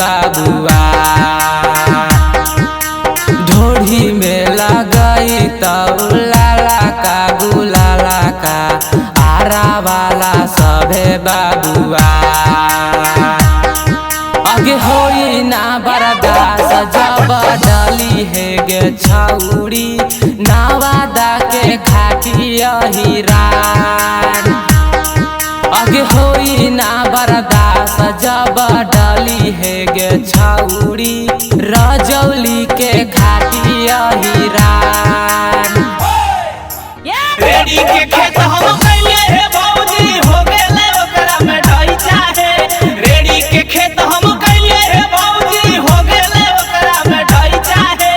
बाबुआ ढोढ़ी में लगाई तब लाला का गुलाला का आरा वाला सभे बाबुआ आगे होई ना बर्दाश्त जब डाली है गे छौड़ी नवादा के घाटिया हिरान आगे होई ना बर्दाश्त जब डाली है गे छौड़ी रजौली के घाटिया हिरान रेडी के खेत हम कैले हे भौजी हो गेले ओकरा में ढैचा है रेडी के खेत हम कैले हे भौजी हो गेले ओकरा में ढैचा है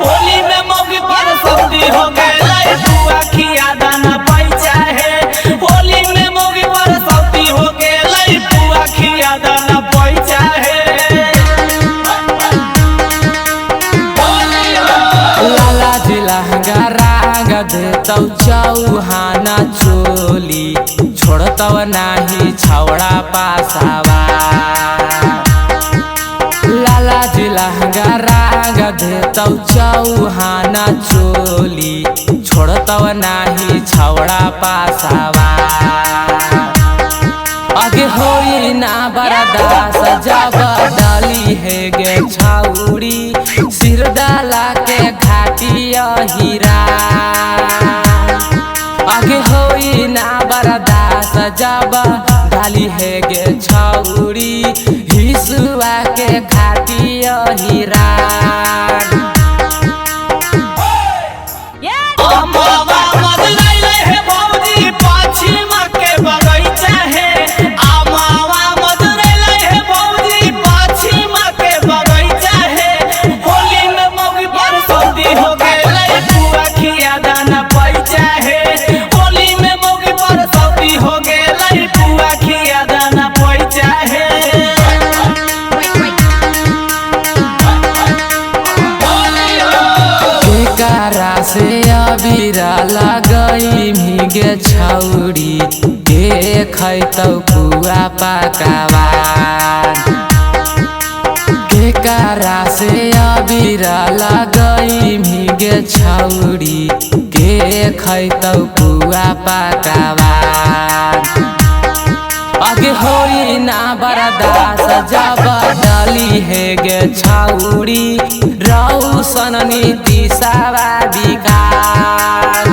होली में मौगी पर सब्जी हो गेले बुआ खिया दाना पैचा है होली में मौगी पर सब्जी हो गेले बुआ खिया दाना पैचा है लाला जिला देतौ चौहाना चोली छोड़तौ नाही छौड़ा पासावा लाला जिला देतौ चौहाना चोली छोड़तौ नाही छौड़ा पासावा आगे होई ना बर्दाश्त जब डाली है गे छौड़ी सिर डाला के घाटिया हीरा आगे होई ना बर्दाश्त जब डाली है गे छौड़ी हिसुआ के घाटिया हीरा से अबीरा लगई भीगे छौड़ी देखै तौ पुआ पकावा केकरा से अबीरा लगई भीगे छौड़ी देखै तौ पुआ पकावा आगे होई ना बर्दाश्त जब डाली है गे छौड़ी रौशन नीतीशवा विकास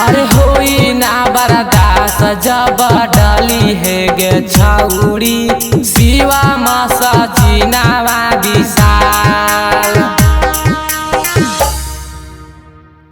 अरे होई ना बर्दाश्त जब डाली है गे छौड़ी शिवा मसा चिनावा विशाल।